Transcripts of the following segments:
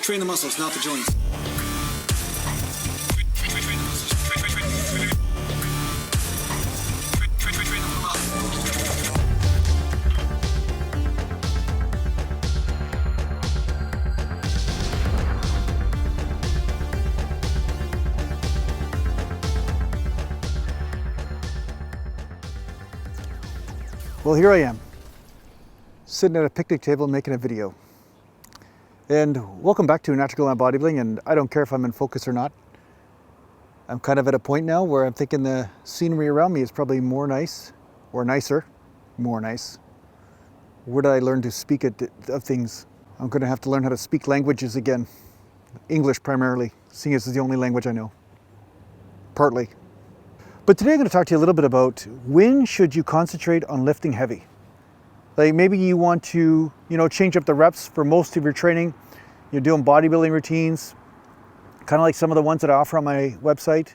Train the muscles, not the joints. Well, here I am, sitting at a picnic table making a video. And welcome back to Natural Glam Bodybuilding, and I don't care if I'm in focus or not. I'm kind of at a point now where I'm thinking the scenery around me is probably more nice, or nicer, more nice. Where did I learn to speak of things? I'm gonna have to learn how to speak languages again. English primarily, seeing as it's the only language I know. Partly. But today I'm going to talk to you a little bit about when should you concentrate on lifting heavy. Like maybe you want to, change up the reps for most of your training. You're doing bodybuilding routines, kind of like some of the ones that I offer on my website.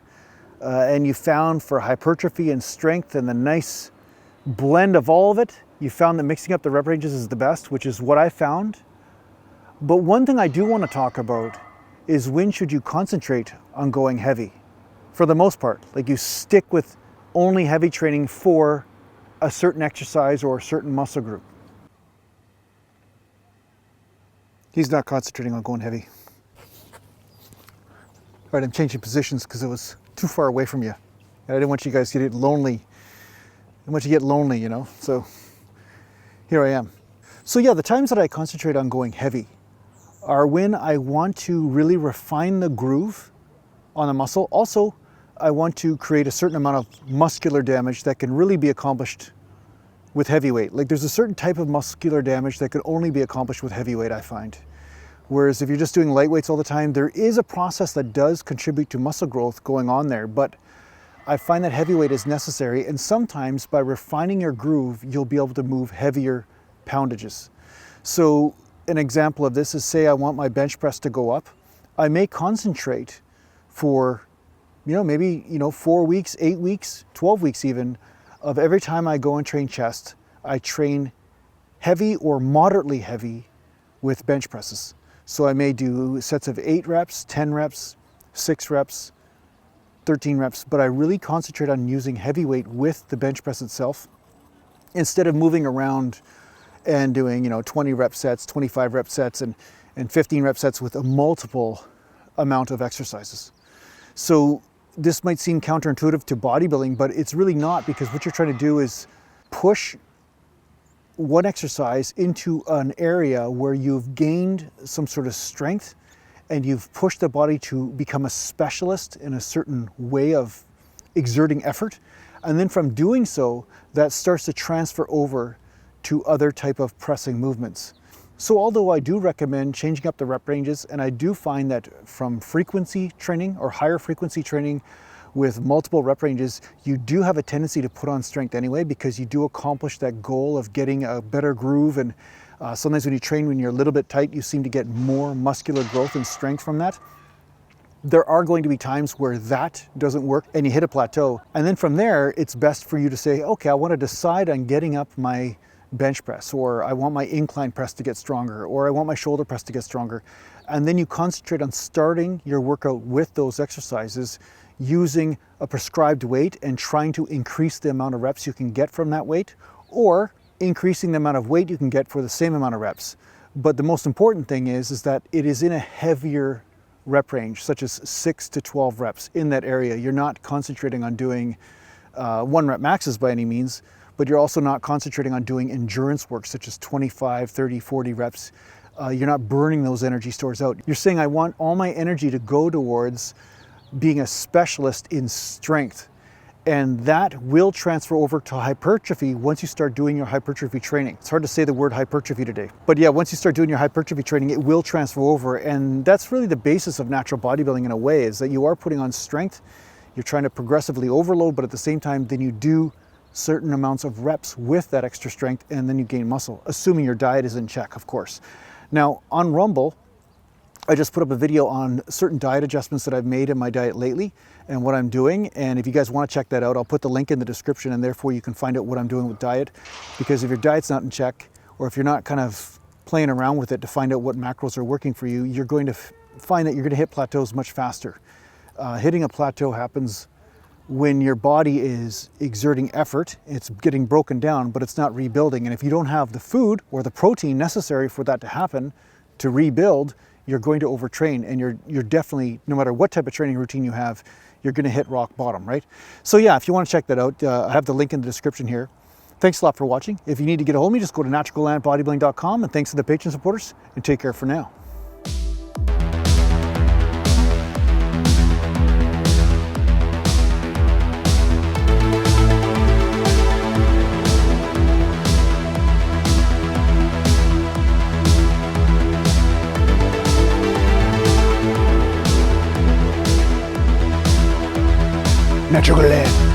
And you found for hypertrophy and strength and the nice blend of all of it, you found that mixing up the rep ranges is the best, which is what I found. But one thing I do want to talk about is when should you concentrate on going heavy? For the most part, like you stick with only heavy training for a certain exercise or a certain muscle group. He's not concentrating on going heavy. All right, I'm changing positions because it was too far away from you. I didn't want you guys to get lonely. I didn't want you to get lonely, so here I am. So yeah, the times that I concentrate on going heavy are when I want to really refine the groove on the muscle. Also, I want to create a certain amount of muscular damage that can really be accomplished with heavy weight. Like there's a certain type of muscular damage that can only be accomplished with heavy weight, I find. Whereas if you're just doing light weights all the time, there is a process that does contribute to muscle growth going on there, but I find that heavyweight is necessary, and sometimes by refining your groove, you'll be able to move heavier poundages. So an example of this is, say I want my bench press to go up. I may concentrate for maybe 4 weeks, 8 weeks, 12 weeks even, of every time I go and train chest, I train heavy or moderately heavy with bench presses. So I may do sets of 8 reps, 10 reps, 6 reps, 13 reps, but I really concentrate on using heavy weight with the bench press itself instead of moving around and doing 20 rep sets, 25 rep sets, and 15 rep sets with a multiple amount of exercises. So this might seem counterintuitive to bodybuilding, but it's really not, because what you're trying to do is push one exercise into an area where you've gained some sort of strength and you've pushed the body to become a specialist in a certain way of exerting effort. And then from doing so, that starts to transfer over to other type of pressing movements. So although I do recommend changing up the rep ranges, and I do find that from frequency training or higher frequency training with multiple rep ranges, you do have a tendency to put on strength anyway, because you do accomplish that goal of getting a better groove. And sometimes when you train, when you're a little bit tight, you seem to get more muscular growth and strength from that. There are going to be times where that doesn't work and you hit a plateau. And then from there, it's best for you to say, okay, I want to decide on getting up my bench press, or I want my incline press to get stronger, or I want my shoulder press to get stronger. And then you concentrate on starting your workout with those exercises using a prescribed weight and trying to increase the amount of reps you can get from that weight, or increasing the amount of weight you can get for the same amount of reps. But the most important thing is that it is in a heavier rep range, such as 6 to 12 reps in that area. You're not concentrating on doing 1 rep maxes by any means, but you're also not concentrating on doing endurance work such as 25, 30, 40 reps. You're not burning those energy stores out. You're saying, I want all my energy to go towards being a specialist in strength. And that will transfer over to hypertrophy once you start doing your hypertrophy training. It's hard to say the word hypertrophy today. But yeah, once you start doing your hypertrophy training, it will transfer over. And that's really the basis of natural bodybuilding in a way, is that you are putting on strength. You're trying to progressively overload, but at the same time, then you do certain amounts of reps with that extra strength, and then you gain muscle, assuming your diet is in check, of course. Now, on Rumble, I just put up a video on certain diet adjustments that I've made in my diet lately and what I'm doing. And if you guys want to check that out, I'll put the link in the description, and therefore you can find out what I'm doing with diet. Because if your diet's not in check, or if you're not kind of playing around with it to find out what macros are working for you, you're going to find that you're going to hit plateaus much faster. Hitting a plateau happens when your body is exerting effort, it's getting broken down, but it's not rebuilding. And if you don't have the food or the protein necessary for that to happen, to rebuild, you're going to overtrain, and you're definitely, no matter what type of training routine you have, you're going to hit rock bottom, right? So yeah, if you want to check that out, I have the link in the description here. Thanks a lot for watching. If you need to get a hold of me, just go to naturallandbodybuilding.com, and thanks to the Patreon supporters, and take care for now. Natural land.